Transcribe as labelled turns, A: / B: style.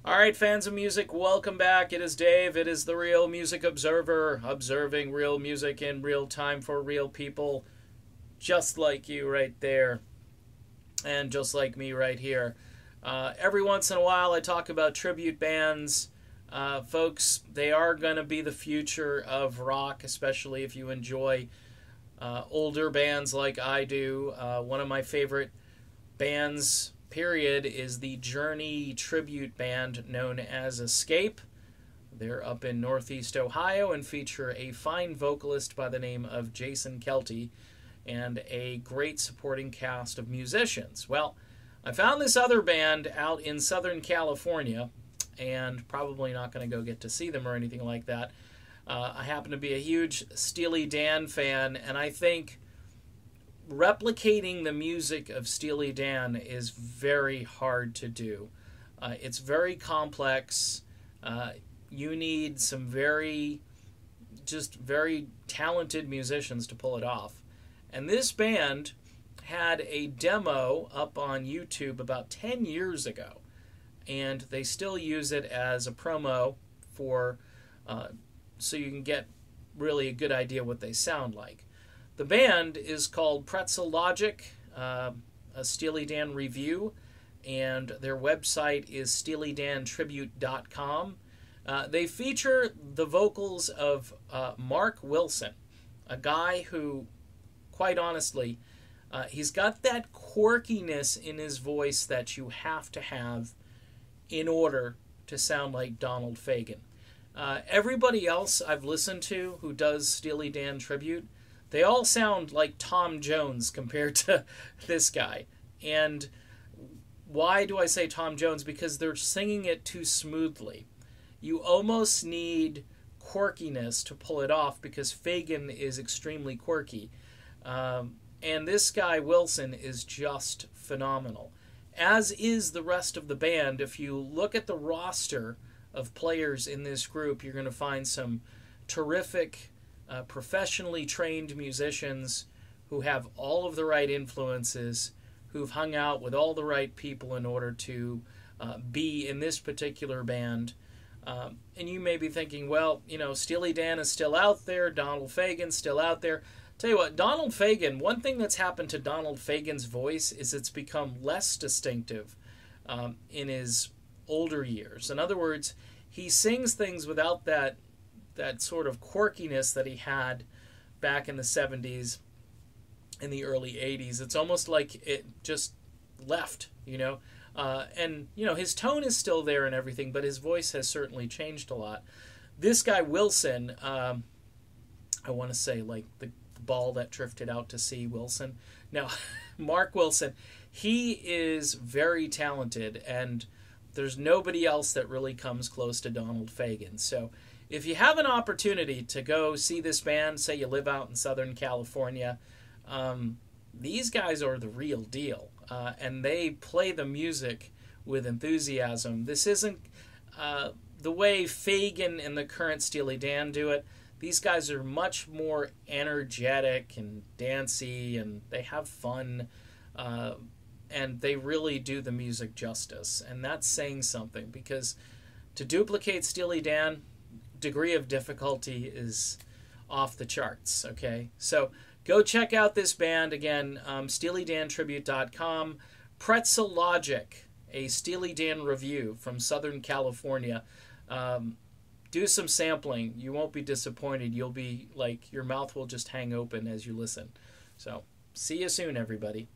A: All right, fans of music, welcome back. It is Dave. It is the Real Music Observer, observing real music in real time for real people, just like you right there, and just like me right here. Every once in a while, I talk about tribute bands. Folks, they are going to be the future of rock, especially if you enjoy older bands like I do. One of my favorite bands, period, is the Journey tribute band known as Escape. They're up in Northeast Ohio and feature a fine vocalist by the name of Jason Kelty and a great supporting cast of musicians. Well, I found this other band out in Southern California, and probably not going to go get to see them or anything like that. I happen to be a huge Steely Dan fan, and I think replicating the music of Steely Dan is very hard to do. It's very complex. You need some very talented musicians to pull it off. And this band had a demo up on YouTube about 10 years ago, and they still use it as a promo for so you can get really a good idea what they sound like. The band is called Pretzel, a Steely Dan review, and their website is steelydantribute.com. They feature the vocals of Mark Wilson, a guy who, quite honestly, he's got that quirkiness in his voice that you have to have in order to sound like Donald Fagen. Everybody else I've listened to who does Steely Dan tribute, they all sound like Tom Jones compared to this guy. And why do I say Tom Jones? Because they're singing it too smoothly. You almost need quirkiness to pull it off because Fagen is extremely quirky. And this guy, Wilson, is just phenomenal. As is the rest of the band. If you look at the roster of players in this group, you're going to find some terrific professionally trained musicians who have all of the right influences, who've hung out with all the right people in order to be in this particular band. And you may be thinking, well, you know, Steely Dan is still out there, Donald Fagen's still out there. Tell you what, Donald Fagen, one thing that's happened to Donald Fagen's voice is it's become less distinctive in his older years. In other words, he sings things without that sort of quirkiness that he had back in the 70s, in the early 80s. It's almost like it just left, you know. And, you know, his tone is still there and everything, but his voice has certainly changed a lot. This guy, Wilson, I want to say like the ball that drifted out to sea, Wilson. Now, Mark Wilson, he is very talented, and there's nobody else that really comes close to Donald Fagen. So if you have an opportunity to go see this band, say you live out in Southern California, these guys are the real deal. And they play the music with enthusiasm. This isn't the way Fagen and the current Steely Dan do it. These guys are much more energetic and dancey, and they have fun, and they really do the music justice. And that's saying something, because to duplicate Steely Dan, degree of difficulty is off the charts, okay? So go check out this band. Again, SteelyDanTribute.com. Pretzel, a Steely Dan review from Southern California. Do some sampling. You won't be disappointed. You'll be like, your mouth will just hang open as you listen. So see you soon, everybody.